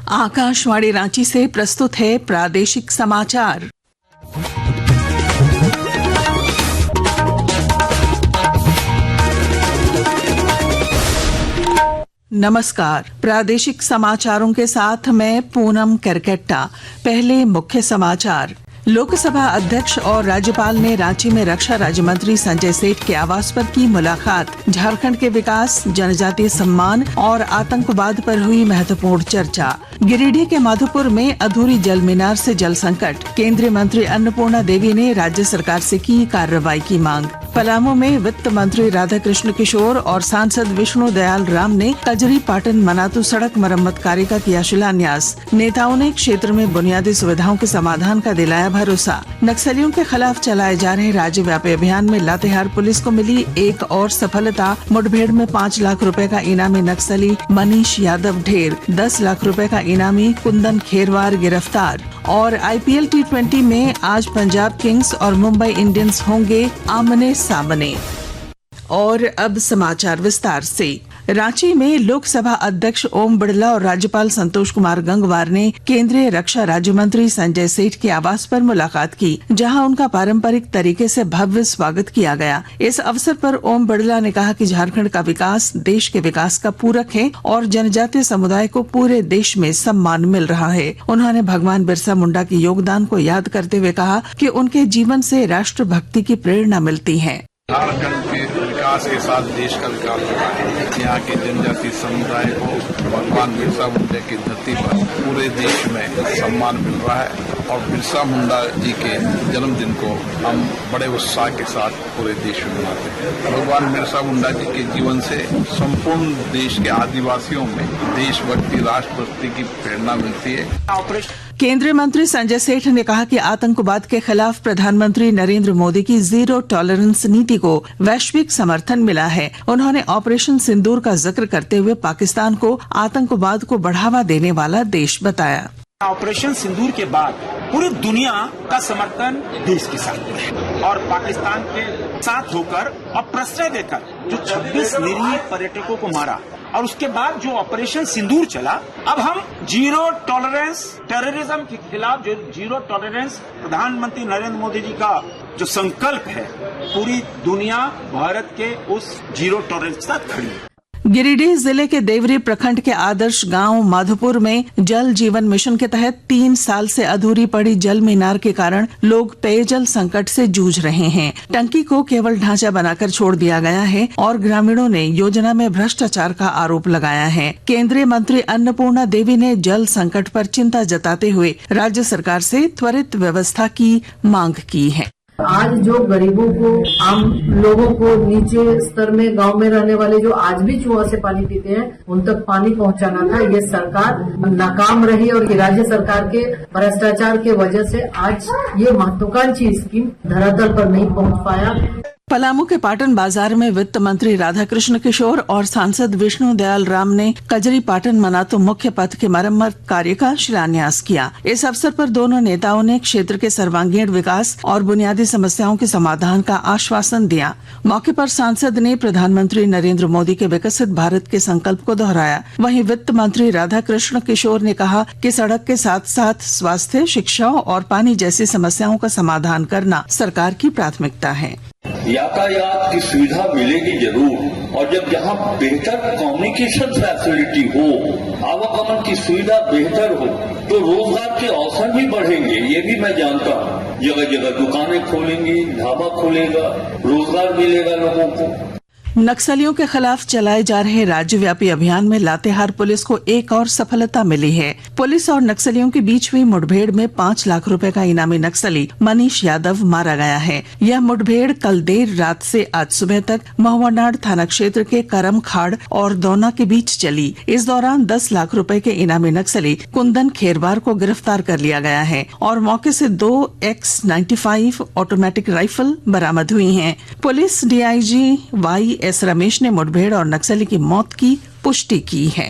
आकाशवाणी रांची से प्रस्तुत है प्रादेशिक समाचार। नमस्कार, प्रादेशिक समाचारों के साथ मैं पूनम करकेट्टा। पहले मुख्य समाचार। लोकसभा अध्यक्ष और राज्यपाल ने रांची में रक्षा राज्य मंत्री संजय सेठ के आवास पर की मुलाकात। झारखंड के विकास, जनजातीय सम्मान और आतंकवाद पर हुई महत्वपूर्ण चर्चा। गिरिडीह के माधोपुर में अधूरी जल मीनार से जल संकट। केंद्रीय मंत्री अन्नपूर्णा देवी ने राज्य सरकार से की कार्रवाई की मांग। पलामू में वित्त मंत्री राधाकृष्ण किशोर और सांसद विष्णु दयाल राम ने कजरी पाटन मनातू सड़क मरम्मत कार्य का किया शिलान्यास। नेताओं ने क्षेत्र में बुनियादी सुविधाओं के समाधान का दिलाया भरोसा। नक्सलियों के खिलाफ चलाए जा रहे राज्यव्यापी अभियान में लातेहार पुलिस को मिली एक और सफलता। मुठभेड़ में 5 लाख रुपए का इनामी नक्सली मनीष यादव ढेर, 10 लाख रुपए का इनामी कुंदन खेरवार गिरफ्तार। और IPL T20 में आज पंजाब किंग्स और मुंबई इंडियंस होंगे आमने सामने। और अब समाचार विस्तार से। रांची में लोकसभा अध्यक्ष ओम बिड़ला और राज्यपाल संतोष कुमार गंगवार ने केंद्रीय रक्षा राज्य मंत्री संजय सेठ के आवास पर मुलाकात की, जहां उनका पारंपरिक तरीके से भव्य स्वागत किया गया। इस अवसर पर ओम बिड़ला ने कहा कि झारखंड का विकास देश के विकास का पूरक है और जनजातीय समुदाय को पूरे देश में सम्मान मिल रहा है। उन्होंने भगवान बिरसा मुंडा के योगदान को याद करते हुए कहा कि उनके जीवन से राष्ट्रभक्ति की प्रेरणा मिलती है। झारखंड के विकास के साथ देश का विकास हो रहा है। यहाँ के जनजातीय समुदाय को भगवान बिरसा मुंडा की धरती पर पूरे देश में सम्मान मिल रहा है और बिरसा मुंडा जी के जन्मदिन को हम बड़े उत्साह के साथ पूरे देश में मनाते हैं। भगवान बिरसा मुंडा जी के जीवन से संपूर्ण देश के आदिवासियों में देशभक्ति, राष्ट्रभक्ति की प्रेरणा मिलती है। केंद्रीय मंत्री संजय सेठ ने कहा कि आतंकवाद के खिलाफ प्रधानमंत्री नरेंद्र मोदी की जीरो टॉलरेंस नीति को वैश्विक समर्थन मिला है। उन्होंने ऑपरेशन सिंदूर का जिक्र करते हुए पाकिस्तान को आतंकवाद को बढ़ावा देने वाला देश बताया। ऑपरेशन सिंदूर के बाद पूरी दुनिया का समर्थन देश के साथ है और पाकिस्तान के साथ होकर और प्रश्रय देकर जो 26 निरीह पर्यटकों को मारा और उसके बाद जो ऑपरेशन सिंदूर चला, अब हम जीरो टॉलरेंस टेररिज्म के खिलाफ जो जीरो टॉलरेंस प्रधानमंत्री नरेंद्र मोदी जी का जो संकल्प है, पूरी दुनिया भारत के उस जीरो टॉलरेंस के साथ खड़ी है। गिरिडीह जिले के देवरी प्रखंड के आदर्श गांव माधोपुर में जल जीवन मिशन के तहत 3 साल से अधूरी पड़ी जल मीनार के कारण लोग पेयजल संकट से जूझ रहे हैं। टंकी को केवल ढांचा बनाकर छोड़ दिया गया है और ग्रामीणों ने योजना में भ्रष्टाचार का आरोप लगाया है। केंद्रीय मंत्री अन्नपूर्णा देवी ने जल संकट पर चिंता जताते हुए राज्य सरकार से त्वरित व्यवस्था की मांग की है। आज जो गरीबों को, आम लोगों को, नीचे स्तर में गांव में रहने वाले जो आज भी कुआं से पानी पीते हैं, उन तक पानी पहुंचाना था। ये सरकार नाकाम रही और ये राज्य सरकार के भ्रष्टाचार के वजह से आज ये महत्वाकांक्षी स्कीम धरातल पर नहीं पहुंच पाया। पलामू के पाटन बाजार में वित्त मंत्री राधाकृष्ण किशोर और सांसद विष्णु दयाल राम ने कजरी पाटन मनातू मुख्य पथ के मरम्मत कार्य का शिलान्यास किया। इस अवसर पर दोनों नेताओं ने क्षेत्र के सर्वांगीण विकास और बुनियादी समस्याओं के समाधान का आश्वासन दिया। मौके पर सांसद ने प्रधानमंत्री नरेंद्र मोदी के विकसित भारत के संकल्प को दोहराया। वहीं वित्त मंत्री राधाकृष्ण किशोर ने कहा कि सड़क के साथ साथ स्वास्थ्य, शिक्षा और पानी जैसी समस्याओं का समाधान करना सरकार की प्राथमिकता है। यातायात की सुविधा मिलेगी जरूर, और जब जहाँ बेहतर कम्युनिकेशन फैसिलिटी हो, आवागमन की सुविधा बेहतर हो, तो रोजगार के अवसर भी बढ़ेंगे। ये भी मैं जानता हूँ। जगह जगह दुकानें खोलेंगी, ढाबा खोलेगा, रोजगार मिलेगा लोगों को। नक्सलियों के खिलाफ चलाए जा रहे राज्यव्यापी अभियान में लातेहार पुलिस को एक और सफलता मिली है। पुलिस और नक्सलियों के बीच हुई मुठभेड़ में 5 लाख रुपए का इनामी नक्सली मनीष यादव मारा गया है। यह मुठभेड़ कल देर रात से आज सुबह तक महुआनाड़ थाना क्षेत्र के करम खाड़ और दौना के बीच चली। इस दौरान 10 लाख रुपए के इनामी नक्सली कुंदन खेरवार को गिरफ्तार कर लिया गया है और मौके से 2 X95 ऑटोमेटिक राइफल बरामद हुई हैं। पुलिस DIG YS रमेश ने मुठभेड़ और नक्सली की मौत की पुष्टि की है।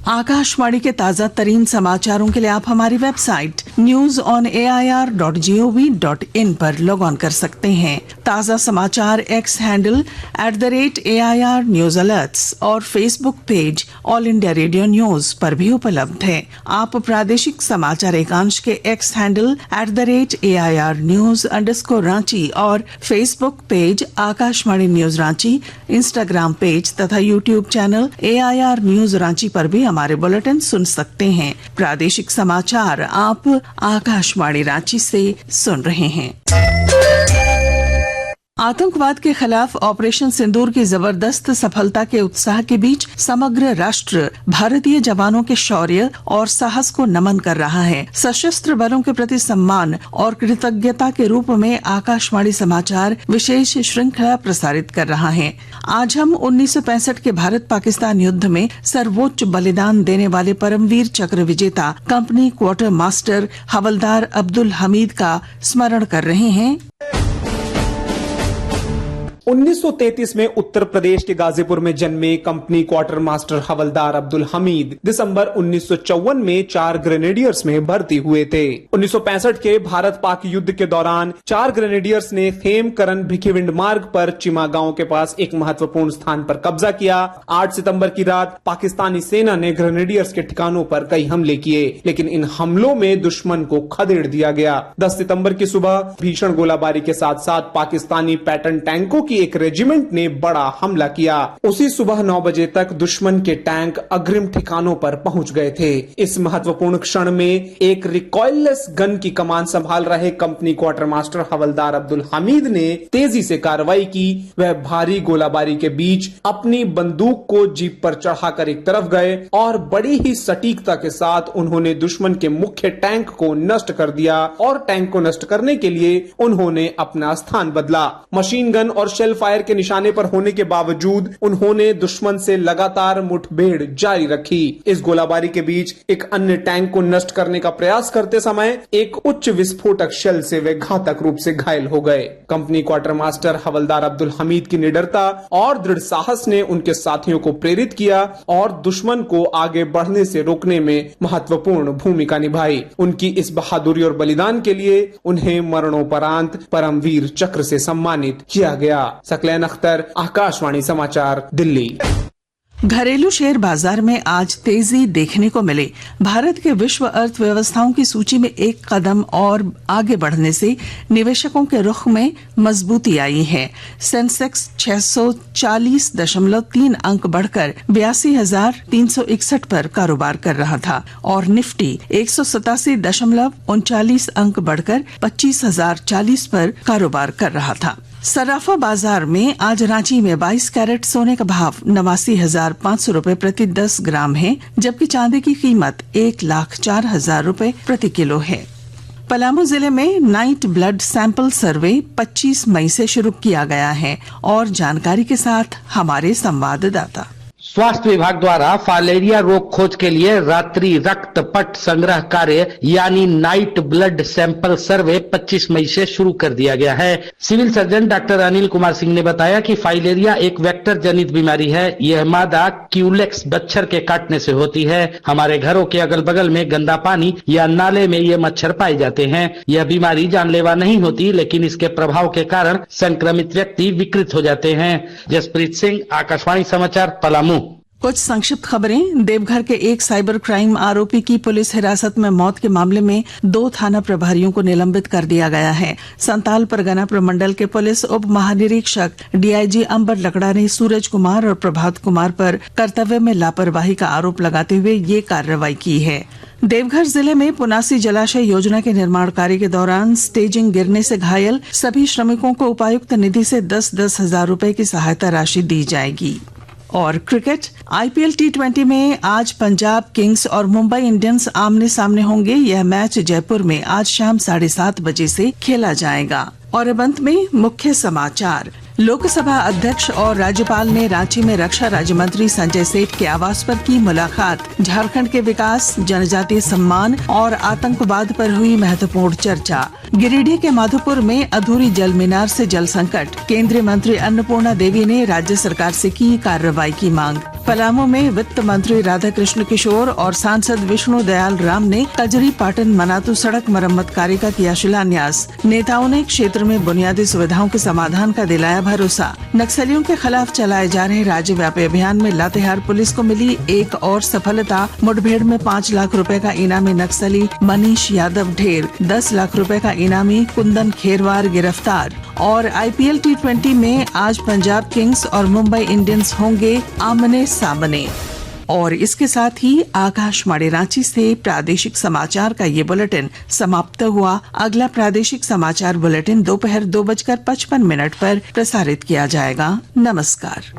आकाशवाणी के ताजा तरीन समाचारों के लिए आप हमारी वेबसाइट news.air.gov.in पर लॉग ऑन कर सकते हैं। ताजा समाचार X handle @AIR news alerts और Facebook page All India Radio news पर भी उपलब्ध है। आप प्रादेशिक समाचार एकांश के एक्स हैंडल @AIR news_रांची और Facebook page Akashvani news Ranchi, Instagram page तथा YouTube channel AIR news Ranchi पर भी हमारे बुलेटिन सुन सकते हैं। प्रादेशिक समाचार आप आकाशवाणी रांची से सुन रहे हैं। आतंकवाद के खिलाफ ऑपरेशन सिंदूर की जबरदस्त सफलता के उत्साह के बीच समग्र राष्ट्र भारतीय जवानों के शौर्य और साहस को नमन कर रहा है। सशस्त्र बलों के प्रति सम्मान और कृतज्ञता के रूप में आकाशवाणी समाचार विशेष श्रृंखला प्रसारित कर रहा है। आज हम 1965 के भारत पाकिस्तान युद्ध में सर्वोच्च बलिदान देने वाले परमवीर चक्र विजेता कंपनी क्वार्टर मास्टर हवलदार अब्दुल हमीद का स्मरण कर रहे हैं। 1933 में उत्तर प्रदेश के गाजीपुर में जन्मे कंपनी क्वार्टर मास्टर हवलदार अब्दुल हमीद दिसंबर 1954 में 4 ग्रेनेडियर्स में भर्ती हुए थे। 1965 के भारत पाक युद्ध के दौरान 4 ग्रेनेडियर्स ने खेमकरन भिखीविंड मार्ग पर चिमा गांव के पास एक महत्वपूर्ण स्थान पर कब्जा किया। 8 सितंबर की रात पाकिस्तानी सेना ने ग्रेनेडियर्स के ठिकानों पर कई हमले किए, लेकिन इन हमलों में दुश्मन को खदेड़ दिया गया। 10 सितंबर की सुबह भीषण गोलाबारी के साथ साथ पाकिस्तानी पैटर्न टैंकों की एक रेजिमेंट ने बड़ा हमला किया। उसी सुबह 9 बजे तक दुश्मन के टैंक अग्रिम ठिकानों पर पहुंच गए थे। इस महत्वपूर्ण क्षण में एक रिकॉइललेस गन की कमान संभाल रहे कंपनी क्वार्टर मास्टर हवलदार अब्दुल हमीद ने तेजी से कार्रवाई की। वह भारी गोलाबारी के बीच अपनी बंदूक को जीप पर चढ़ाकर एक तरफ गए और बड़ी ही सटीकता के साथ उन्होंने दुश्मन के मुख्य टैंक को नष्ट कर दिया और टैंक को नष्ट करने के लिए उन्होंने अपना स्थान बदला। मशीन गन और शेल फायर के निशाने पर होने के बावजूद उन्होंने दुश्मन से लगातार मुठभेड़ जारी रखी। इस गोलाबारी के बीच एक अन्य टैंक को नष्ट करने का प्रयास करते समय एक उच्च विस्फोटक शेल से वे घातक रूप से घायल हो गए। कंपनी क्वार्टर मास्टर हवलदार अब्दुल हमीद की निडरता और दृढ़ साहस ने उनके साथियों को प्रेरित किया और दुश्मन को आगे बढ़ने से रोकने में महत्वपूर्ण भूमिका निभाई। उनकी इस बहादुरी और बलिदान के लिए उन्हें मरणोपरांत परमवीर चक्र से सम्मानित किया गया। सकलैन अख्तर, आकाशवाणी समाचार, दिल्ली। घरेलू शेयर बाजार में आज तेजी देखने को मिले। भारत के विश्व अर्थव्यवस्थाओं की सूची में एक कदम और आगे बढ़ने से निवेशकों के रुख में मजबूती आई है। सेंसेक्स 640.3 अंक बढ़कर 82,361 पर कारोबार कर रहा था और निफ्टी 187.39 अंक बढ़कर 25,040 पर कारोबार कर रहा था। सराफा बाजार में आज रांची में 22 कैरेट सोने का भाव 89,500 रुपए प्रति 10 ग्राम है, जबकि चांदी की कीमत 1,04,000 रुपए प्रति किलो है। पलामू जिले में नाइट ब्लड सैंपल सर्वे 25 मई से शुरू किया गया है और जानकारी के साथ हमारे संवाददाता। स्वास्थ्य विभाग द्वारा फाइलेरिया रोग खोज के लिए रात्रि रक्त पट संग्रह कार्य यानी नाइट ब्लड सैंपल सर्वे 25 मई से शुरू कर दिया गया है। Civil surgeon doctor Anil Kumar Singh ने बताया कि फाइलेरिया एक वेक्टर जनित बीमारी है। यह मादा क्यूलेक्स मच्छर के काटने से होती है। हमारे घरों के अगल बगल में गंदा पानी या नाले में ये मच्छर पाए जाते हैं। यह बीमारी जानलेवा नहीं होती, लेकिन इसके प्रभाव के कारण संक्रमित व्यक्ति विकृत हो जाते हैं। जसप्रीत सिंह, आकाशवाणी समाचार, पलामू। कुछ संक्षिप्त खबरें। देवघर के एक साइबर क्राइम आरोपी की पुलिस हिरासत में मौत के मामले में 2 थाना प्रभारियों को निलंबित कर दिया गया है। संताल परगना प्रमंडल के पुलिस उप महानिरीक्षक डीआईजी अंबर लकड़ा ने सूरज कुमार और प्रभात कुमार पर कर्तव्य में लापरवाही का आरोप लगाते हुए ये कार्रवाई की है। देवघर जिले में पुनासी जलाशय योजना के निर्माण कार्य के दौरान स्टेजिंग गिरने से घायल सभी श्रमिकों को उपायुक्त निधि से 10-10 हजार रुपए की सहायता राशि दी जाएगी। और क्रिकेट, आईपीएल T20 में आज पंजाब किंग्स और मुंबई इंडियंस आमने सामने होंगे। यह मैच जयपुर में आज शाम 7:30 बजे से खेला जाएगा। और अब अंत में मुख्य समाचार। लोकसभा अध्यक्ष और राज्यपाल ने रांची में रक्षा राज्य मंत्री संजय सेठ के आवास पर की मुलाकात। झारखंड के विकास, जनजातीय सम्मान और आतंकवाद पर हुई महत्वपूर्ण चर्चा। गिरिडीह के माधोपुर में अधूरी जल मीनार से जल संकट। केंद्रीय मंत्री अन्नपूर्णा देवी ने राज्य सरकार से की कार्रवाई की मांग। पलामू में वित्त मंत्री राधाकृष्ण किशोर और सांसद विष्णु दयाल राम ने कजरी पाटन मनातू सड़क मरम्मत कार्य का किया शिलान्यास। नेताओं ने क्षेत्र में बुनियादी सुविधाओं के समाधान का दिलाया भरोसा। नक्सलियों के खिलाफ चलाए जा रहे राज्यव्यापी अभियान में लातेहार पुलिस को मिली एक और सफलता। मुठभेड़ में 5 लाख रुपए का इनामी नक्सली मनीष यादव ढेर, 10 लाख रुपए का इनामी कुंदन खेरवार गिरफ्तार। और IPL T20 में आज पंजाब किंग्स और मुंबई इंडियंस होंगे आमने सामने। और इसके साथ ही आकाशवाणी रांची से प्रादेशिक समाचार का ये बुलेटिन समाप्त हुआ। अगला प्रादेशिक समाचार बुलेटिन दोपहर 2:55 पर प्रसारित किया जाएगा। नमस्कार।